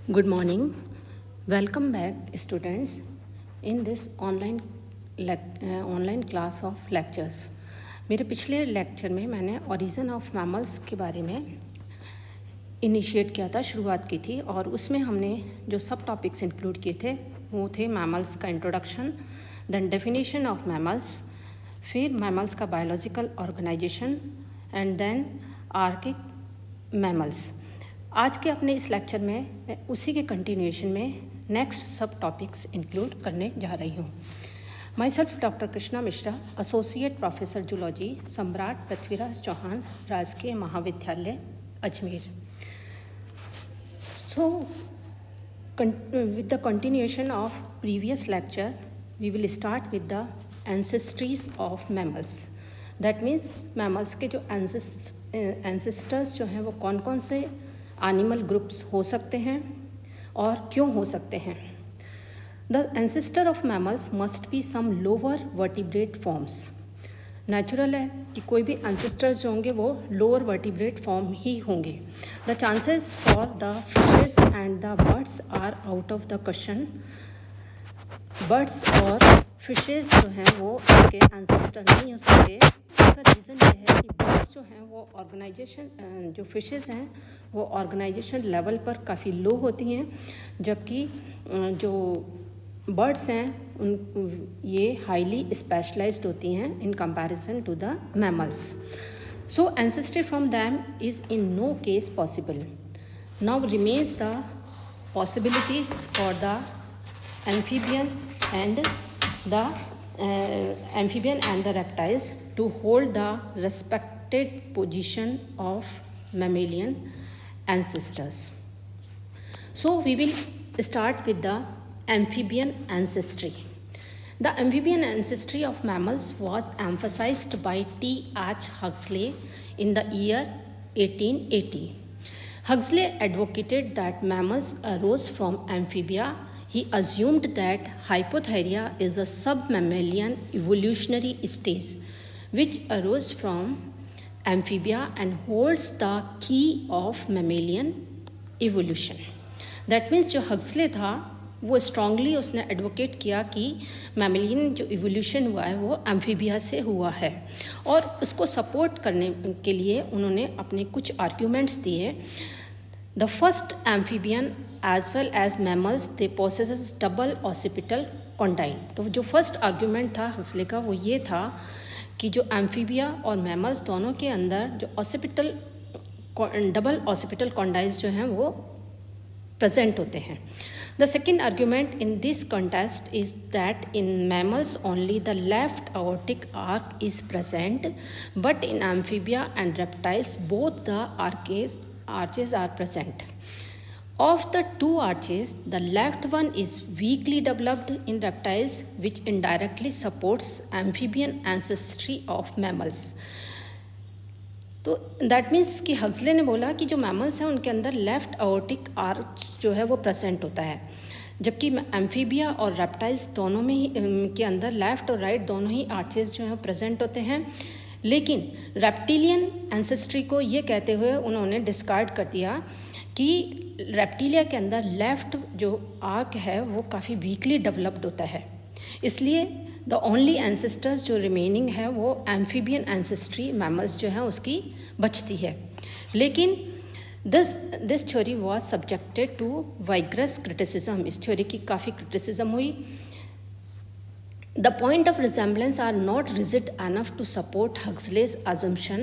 Good morning. Welcome back, students, in this online class of lectures. मेरे पिछले lecture में मैंने ओरिजिन ऑफ मैमल्स के बारे में इनिशिएट किया था, शुरुआत की थी, और उसमें हमने जो सब टॉपिक्स इंक्लूड किए थे वो थे मैमल्स का introduction, then definition of mammals, फिर मैमल्स का biological organisation and then archaic mammals. आज के अपने इस लेक्चर में मैं उसी के कंटिन्यूएशन में नेक्स्ट सब टॉपिक्स इंक्लूड करने जा रही हूँ. My self doctor Krishna Mishra, associate professor zoology, सम्राट पृथ्वीराज चौहान राजकीय महाविद्यालय Ajmer. So, with the continuation of previous lecture, we will start with the ancestries of mammals. That means mammals के जो ancestors जो हैं वो कौन कौन से एनिमल ग्रुप्स हो सकते हैं और क्यों हो सकते हैं. The ancestor of mammals must be some lower vertebrate forms. Natural है कि कोई भी एंसेस्टर्स जो होंगे वो लोअर वर्टिब्रेट फॉर्म ही होंगे. The chances for the fishes and the birds are out of the question. Birds और फिशेस जो हैं वो उनके एंसेस्टर नहीं हो सकते. इसका रीज़न ये है कि बर्ड्स जो हैं वो ऑर्गेनाइजेशन, जो फिशेस हैं वो ऑर्गेनाइजेशन लेवल पर काफ़ी लो होती हैं, जबकि जो बर्ड्स हैं उन ये हाईली स्पेशलाइज्ड होती हैं in comparison to the mammals. So ancestry from them is in no case possible. Now remains the possibilities for the amphibians and the reptiles to hold the respected position of mammalian ancestors. So we will start with the amphibian ancestry. The amphibian ancestry of mammals was emphasized by T.H. Huxley in the year 1880. Huxley advocated that mammals arose from amphibia. He assumed that Hypotheria is a submammalian evolutionary stage which arose from amphibia and holds the key of mammalian evolution. That means जो Huxley था वो strongly उसने advocate किया कि mammalian जो evolution हुआ है वो एम्फीबिया से हुआ है, और उसको सपोर्ट करने के लिए उन्होंने अपने कुछ आर्ग्यूमेंट्स दिए. The first amphibian as well as mammals they possesses double occipital condyle. तो जो फर्स्ट आर्ग्यूमेंट था हक्सले का वो ये था कि जो एम्फीबिया और मैमल्स दोनों के अंदर जो डबल ऑसिपिटल कॉन्डाइल्स जो हैं वो प्रेजेंट होते हैं. The second argument in this contest is that in mammals only the left aortic arc is present, but in amphibia and reptiles both the arches are present. Of the two arches, the left one is weakly developed in reptiles, which indirectly supports amphibian ancestry of mammals. तो that means कि Huxley ने बोला कि जो mammals हैं उनके अंदर left aortic arch जो है वो प्रेजेंट होता है, जबकि एम्फीबिया और रेप्टाइल्स दोनों में ही के अंदर लेफ़्ट और राइट दोनों ही आर्चेस जो हैं प्रेजेंट होते हैं. लेकिन रेप्टिलियन एंसेस्ट्री को ये कहते हुए उन्होंने डिस्कार्ड कर दिया कि रेप्टिलिया के अंदर लेफ़्ट जो आर्क है वो काफ़ी वीकली डेवलप्ड होता है, इसलिए द ओनली एंसेस्टर्स जो रिमेनिंग है वो एम्फीबियन एंसेस्ट्री मैमल्स जो है उसकी बचती है. लेकिन this theory was subjected to vigorous criticism. इस थ्योरी की काफ़ी क्रिटिसिज्म हुई. The point of resemblance are not rigid enough to support Huxley's assumption,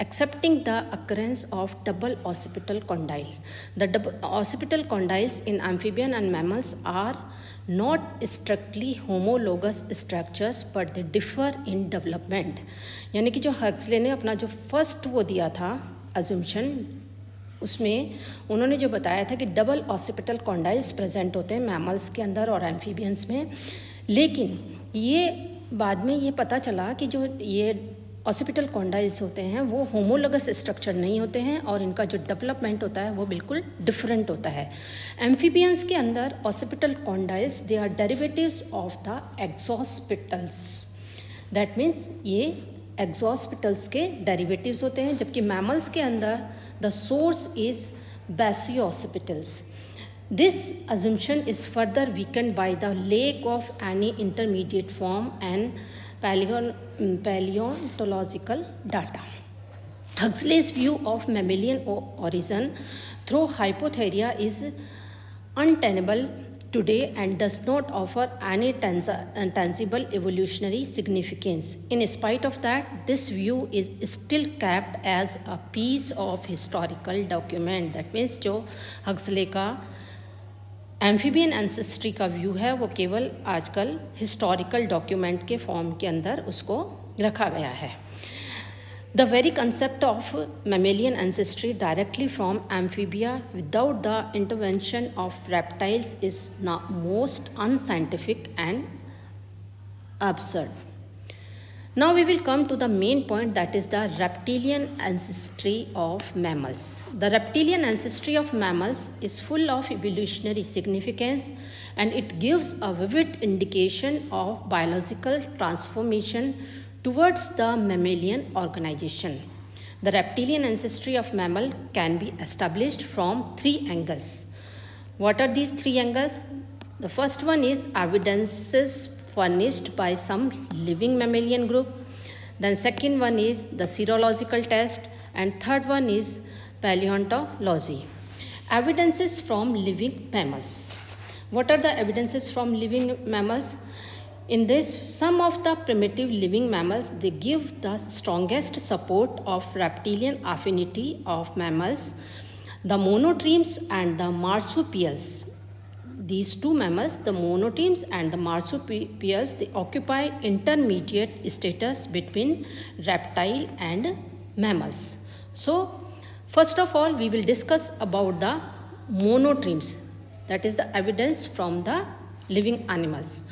accepting the occurrence of double occipital condyle. The double occipital condyles in amphibian and mammals are not strictly homologous structures, but they differ in development. यानी कि जो Huxley ने अपना जो first वो दिया था assumption, उसमें उन्होंने जो बताया था कि डबल ऑसिपिटल कॉन्डाइल्स प्रेजेंट होते हैं मैमल्स के अंदर और एम्फीबियंस में, लेकिन ये बाद में ये पता चला कि जो ये ऑसिपिटल कॉन्डाइल्स होते हैं वो होमोलोगस स्ट्रक्चर नहीं होते हैं और इनका जो डेवलपमेंट होता है वो बिल्कुल डिफरेंट होता है. एम्फीबियंस के अंदर occipital condyles they are derivatives of the exoccipitals. That means ये एक्सॉस्पिटल्स के डेरिवेटिव्स होते हैं, जबकि मैमल्स के अंदर the source is basioccipitals. This assumption is further weakened by the lack of any intermediate form and paleontological data. Huxley's view of mammalian origin through hypotheria is untenable today and does not offer any tangible evolutionary significance. In spite of that, this view is still kept as a piece of historical document. That means जो Huxley का amphibian ancestry का view है वो केवल आजकल historical document के form के अंदर उसको रखा गया है. The very concept of mammalian ancestry directly from amphibia without the intervention of reptiles is now most unscientific and absurd. Now we will come to the main point, that is the reptilian ancestry of mammals. The reptilian ancestry of mammals is full of evolutionary significance and it gives a vivid indication of biological transformation towards the mammalian organization. The reptilian ancestry of mammal can be established from three angles. What are these three angles? The first one is evidences furnished by some living mammalian group. Then second one is the serological test, and third one is paleontology. Evidences from living mammals. What are the evidences from living mammals? In this, some of the primitive living mammals, they give the strongest support of reptilian affinity of mammals, the monotremes and the marsupials. These two mammals, the monotremes and the marsupials, they occupy intermediate status between reptile and mammals. So, first of all, we will discuss about the monotremes, that is the evidence from the living animals.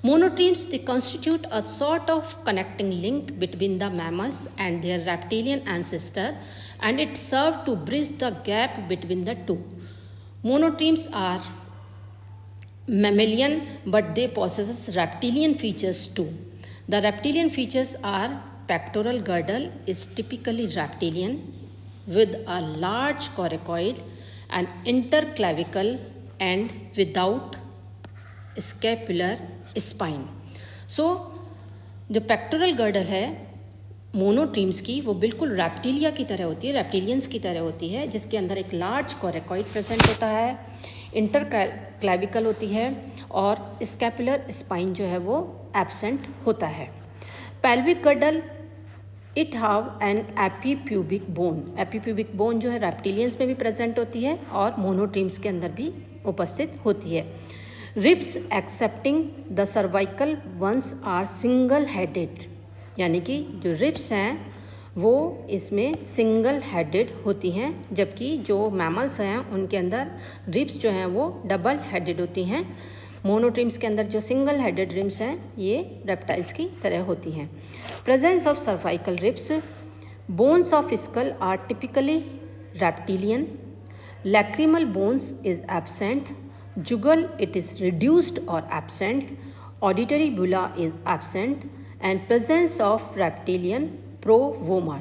Monotremes, they constitute a sort of connecting link between the mammals and their reptilian ancestor, and it served to bridge the gap between the two. Monotremes are mammalian, but they possess reptilian features too. The reptilian features are pectoral girdle is typically reptilian with a large coracoid and interclavicle and without scapular spine. So जो pectoral girdle है monotremes की, वो बिल्कुल reptilia की तरह होती है, reptilians की तरह होती है, जिसके अंदर एक लार्ज कोरेकॉइड प्रेजेंट होता है, इंटर क्लैविकल होती है और स्कैपुलर स्पाइन जो है वो एब्सेंट होता है. Pelvic girdle it have an epipubic bone. Epipubic bone जो है रेप्टिलियंस में भी प्रेजेंट होती है और मोनोट्रीम्स के अंदर भी उपस्थित होती है. Ribs excepting the cervical ones are single headed, यानी कि जो रिब्स हैं वो इसमें सिंगल हेडेड होती हैं, जबकि जो मैमल्स हैं उनके अंदर रिब्स जो हैं वो डबल हेडेड होती हैं. मोनोट्रीम्स के अंदर जो सिंगल हेडेड रिब्स हैं ये रेप्टाइल्स की तरह होती हैं. Presence of cervical ribs. Bones of skull are typically reptilian. Lacrimal bones is absent. Jugal, it is reduced or absent. Auditory bulla is absent, and presence of reptilian provomer.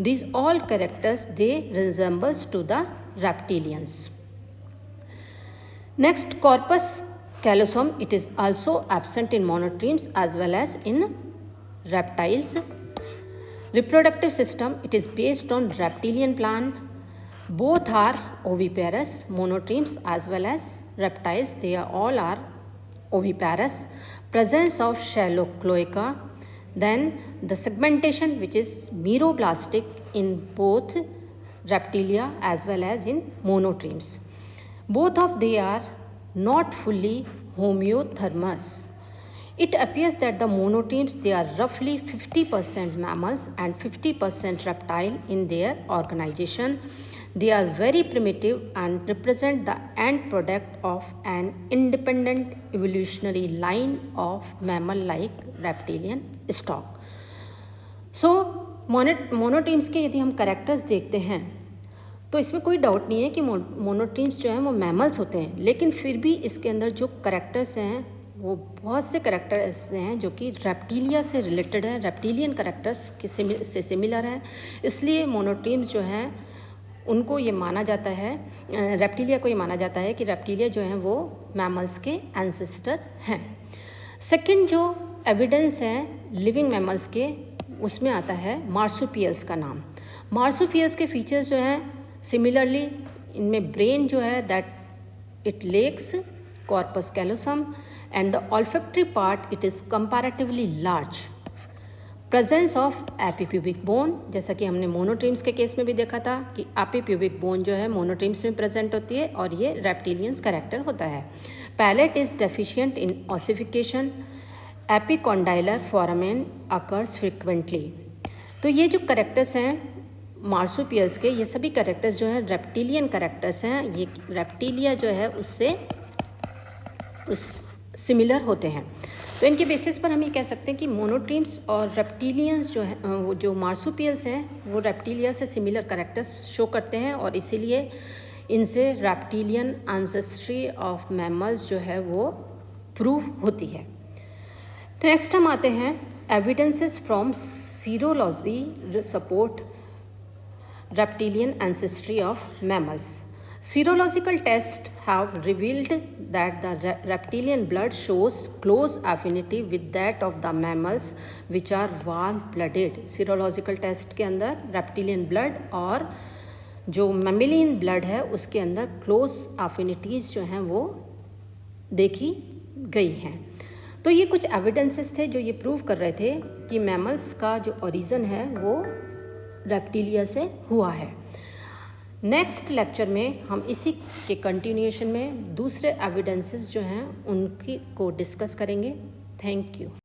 These all characters they resembles to the reptilians. Next, corpus callosum, it is also absent in monotremes as well as in reptiles. Reproductive system, it is based on reptilian plan. Both are oviparous, monotremes as well as reptiles, they are all are oviparous. Presence of shallow cloaca. Then the segmentation, which is meroblastic in both reptilia as well as in monotremes. Both of they are not fully homeothermous. It appears that the monotremes, they are roughly 50% mammals and 50% reptile in their organization. They are very primitive and represent the end product of an independent evolutionary line of mammal-like reptilian stock. So, monotremes के यदि हम characters देखते हैं तो इसमें कोई doubt नहीं है कि मोनोट्रीम्स जो हैं वो मैमल्स होते हैं, लेकिन फिर भी इसके अंदर जो कैरेक्टर्स हैं वो बहुत से कैरेक्टर ऐसे हैं जो कि रेप्टिलिया से रिलेटेड है, रेप्टिलियन कैरेक्टर्स से सिमिलर हैं. इसलिए मोनोट्रीम्स जो हैं उनको ये माना जाता है, रेप्टिलिया को ये माना जाता है कि रेप्टिलिया जो हैं वो मैमल्स के एंसेस्टर हैं। सेकंड जो एविडेंस है लिविंग मैमल्स के, उसमें आता है मार्सुपियल्स का नाम। मार्सुपियल्स के फीचर्स जो हैं सिमिलरली, इनमें ब्रेन जो है that it lacks corpus callosum and the olfactory part it is comparatively large. Presence of epipubic bone, जैसा कि हमने मोनोट्रीम्स के केस में भी देखा था कि एपीप्यूबिक बोन जो है मोनोट्रीम्स में प्रेजेंट होती है और ये रेप्टिलियंस कैरेक्टर होता है। Palate is deficient in ossification, epicondylar foramen occurs frequently. तो ये जो करेक्टर्स हैं मार्सुपियल्स के, ये सभी करेक्टर्स जो हैं रेप्टिलियन करेक्टर्स हैं। ये रेप्टिलिया जो है उससे सिमिलर होते हैं। तो इनके बेसिस पर हम ये कह सकते हैं कि मोनोट्रीम्स और रेप्टिलियंस जो है, वो जो मार्सुपियल्स हैं वो रेप्टिलिया से सिमिलर करेक्टर्स शो करते हैं और इसीलिए इनसे रेप्टिलियन एंसेस्ट्री ऑफ मैमल्स जो है वो प्रूव होती है। नेक्स्ट हम आते हैं evidences from serology support reptilian ancestry of mammals. Serological tests have revealed that the reptilian blood shows close affinity with that of the mammals which are warm-blooded. Serological test के अंदर reptilian blood और जो mammalian blood है उसके अंदर close affinities जो हैं वो देखी गई हैं। तो ये कुछ एविडेंसेस थे जो ये प्रूव कर रहे थे कि मैमल्स का जो ओरिजिन है वो रेप्टिलिया से हुआ है। नेक्स्ट लेक्चर में हम इसी के कंटिन्यूएशन में दूसरे एविडेंसेस जो हैं उनकी को डिस्कस करेंगे। Thank you.